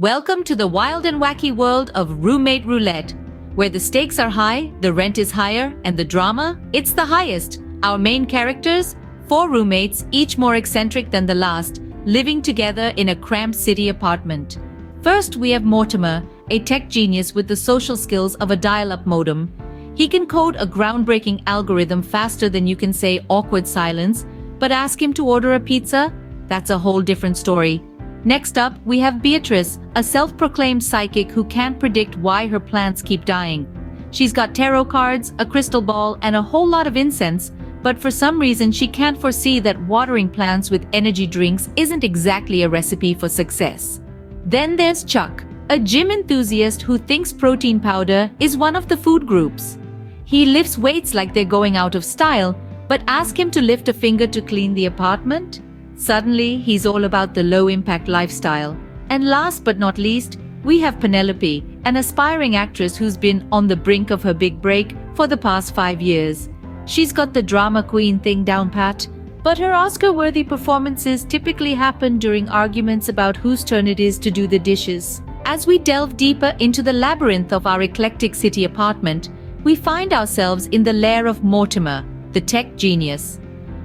Welcome to the wild and wacky world of Roommate Roulette, where the stakes are high, the rent is higher, and the drama, it's the highest. Our main characters, 4 roommates, each more eccentric than the last, living together in a cramped city apartment. First, we have Mortimer, a tech genius with the social skills of a dial-up modem. He can code a groundbreaking algorithm faster than you can say awkward silence, but ask him to order a pizza? That's a whole different story. Next up, we have Beatrice, a self-proclaimed psychic who can't predict why her plants keep dying. She's got tarot cards, a crystal ball, and a whole lot of incense, but for some reason she can't foresee that watering plants with energy drinks isn't exactly a recipe for success. Then there's Chuck, a gym enthusiast who thinks protein powder is one of the food groups. He lifts weights like they're going out of style, but ask him to lift a finger to clean the apartment? Suddenly, he's all about the low-impact lifestyle. And last but not least, we have Penelope, an aspiring actress who's been on the brink of her big break for the past 5 years. She's got the drama queen thing down pat, but her Oscar-worthy performances typically happen during arguments about whose turn it is to do the dishes. As we delve deeper into the labyrinth of our eclectic city apartment, we find ourselves in the lair of Mortimer, the tech genius.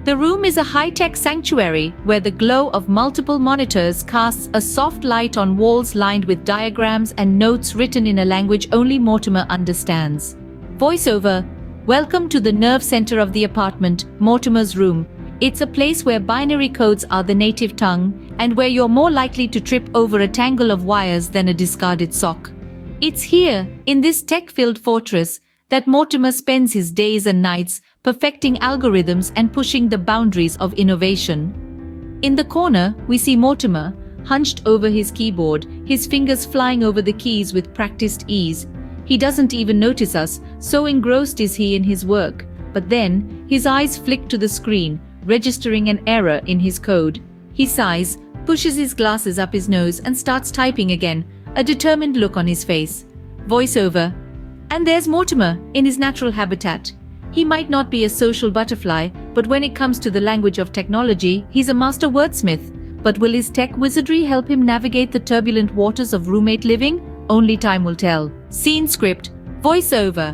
The room is a high-tech sanctuary where the glow of multiple monitors casts a soft light on walls lined with diagrams and notes written in a language only Mortimer understands. Voiceover: Welcome to the nerve center of the apartment, Mortimer's room. It's a place where binary codes are the native tongue and where you're more likely to trip over a tangle of wires than a discarded sock. It's here, in this tech-filled fortress, that Mortimer spends his days and nights perfecting algorithms and pushing the boundaries of innovation. In the corner, we see Mortimer, hunched over his keyboard, his fingers flying over the keys with practiced ease. He doesn't even notice us, so engrossed is he in his work. But then, his eyes flick to the screen, registering an error in his code. He sighs, pushes his glasses up his nose and starts typing again, a determined look on his face. Voiceover: And there's Mortimer, in his natural habitat. He might not be a social butterfly, but when it comes to the language of technology, he's a master wordsmith. But will his tech wizardry help him navigate the turbulent waters of roommate living? Only time will tell. Scene script: Voiceover.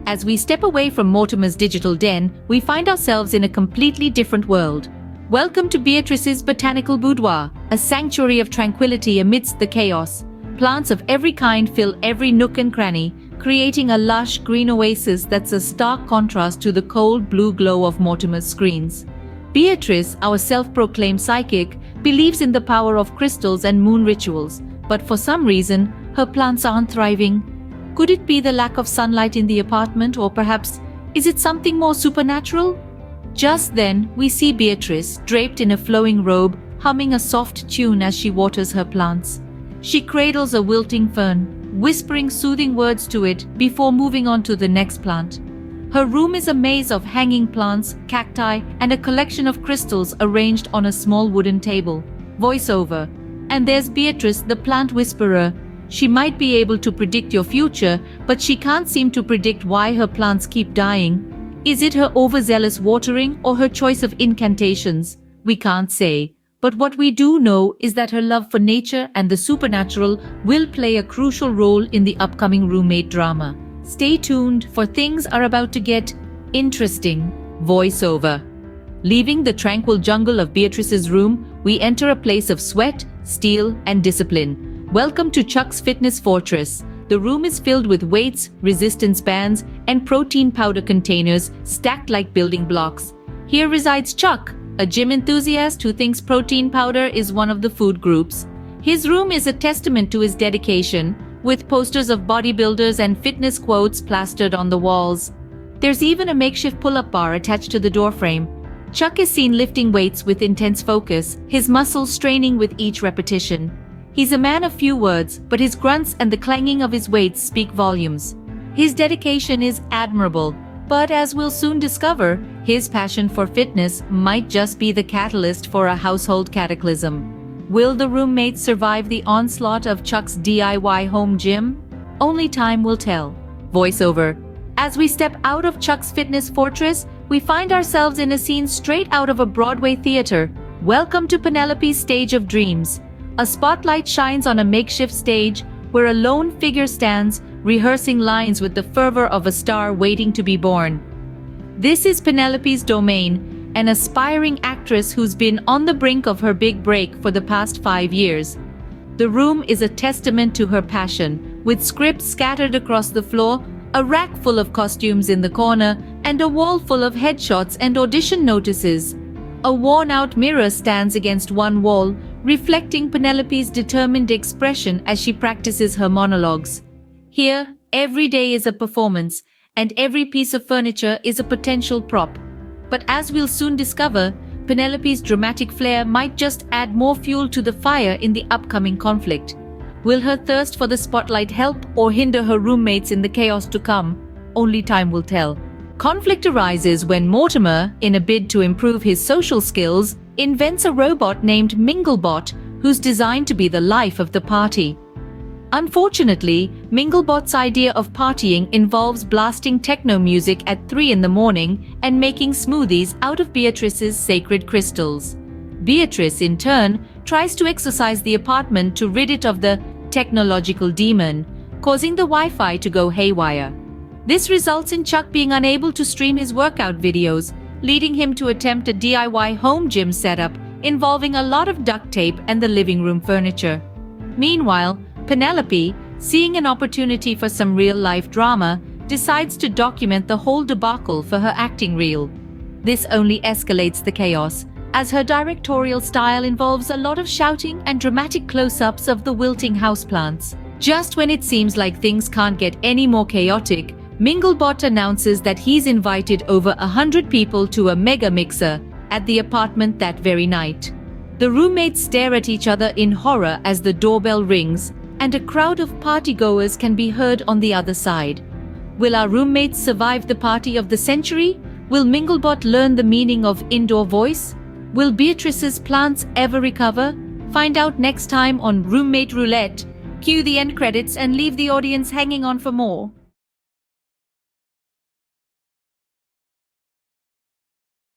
As we step away from Mortimer's digital den, we find ourselves in a completely different world. Welcome to Beatrice's botanical boudoir, a sanctuary of tranquility amidst the chaos. Plants of every kind fill every nook and cranny, creating a lush green oasis that's a stark contrast to the cold blue glow of Mortimer's screens. Beatrice, our self-proclaimed psychic, believes in the power of crystals and moon rituals, but for some reason, her plants aren't thriving. Could it be the lack of sunlight in the apartment, or perhaps, is it something more supernatural? Just then, we see Beatrice, draped in a flowing robe, humming a soft tune as she waters her plants. She cradles a wilting fern, whispering soothing words to it before moving on to the next plant. Her room is a maze of hanging plants, cacti, and a collection of crystals arranged on a small wooden table. Voiceover: And there's Beatrice, the plant whisperer. She might be able to predict your future, but she can't seem to predict why her plants keep dying. Is it her overzealous watering or her choice of incantations? We can't say. But what we do know is that her love for nature and the supernatural will play a crucial role in the upcoming roommate drama. Stay tuned, for things are about to get interesting. Voiceover: Leaving the tranquil jungle of Beatrice's room, we enter a place of sweat, steel, and discipline. Welcome to Chuck's fitness fortress. The room is filled with weights, resistance bands, and protein powder containers stacked like building blocks. Here resides Chuck, a gym enthusiast who thinks protein powder is one of the food groups. His room is a testament to his dedication, with posters of bodybuilders and fitness quotes plastered on the walls. There's even a makeshift pull-up bar attached to the doorframe. Chuck is seen lifting weights with intense focus, his muscles straining with each repetition. He's a man of few words, but his grunts and the clanging of his weights speak volumes. His dedication is admirable. But as we'll soon discover, his passion for fitness might just be the catalyst for a household cataclysm. Will the roommates survive the onslaught of Chuck's DIY home gym? Only time will tell. Voiceover: As we step out of Chuck's fitness fortress, we find ourselves in a scene straight out of a Broadway theater. Welcome to Penelope's stage of dreams. A spotlight shines on a makeshift stage where a lone figure stands, rehearsing lines with the fervor of a star waiting to be born. This is Penelope's domain, an aspiring actress who's been on the brink of her big break for the past 5 years. The room is a testament to her passion, with scripts scattered across the floor, a rack full of costumes in the corner, and a wall full of headshots and audition notices. A worn-out mirror stands against one wall, reflecting Penelope's determined expression as she practices her monologues. Here, every day is a performance, and every piece of furniture is a potential prop. But as we'll soon discover, Penelope's dramatic flair might just add more fuel to the fire in the upcoming conflict. Will her thirst for the spotlight help or hinder her roommates in the chaos to come? Only time will tell. Conflict arises when Mortimer, in a bid to improve his social skills, invents a robot named Minglebot, who's designed to be the life of the party. Unfortunately, Minglebot's idea of partying involves blasting techno music at 3 in the morning and making smoothies out of Beatrice's sacred crystals. Beatrice, in turn, tries to exorcise the apartment to rid it of the technological demon, causing the Wi-Fi to go haywire. This results in Chuck being unable to stream his workout videos, leading him to attempt a DIY home gym setup involving a lot of duct tape and the living room furniture. Meanwhile, Penelope, seeing an opportunity for some real-life drama, decides to document the whole debacle for her acting reel. This only escalates the chaos, as her directorial style involves a lot of shouting and dramatic close-ups of the wilting houseplants. Just when it seems like things can't get any more chaotic, Minglebot announces that he's invited over 100 people to a mega mixer at the apartment that very night. The roommates stare at each other in horror as the doorbell rings, and a crowd of partygoers can be heard on the other side. Will our roommates survive the party of the century? Will Minglebot learn the meaning of indoor voice? Will Beatrice's plants ever recover? Find out next time on Roommate Roulette. Cue the end credits and leave the audience hanging on for more.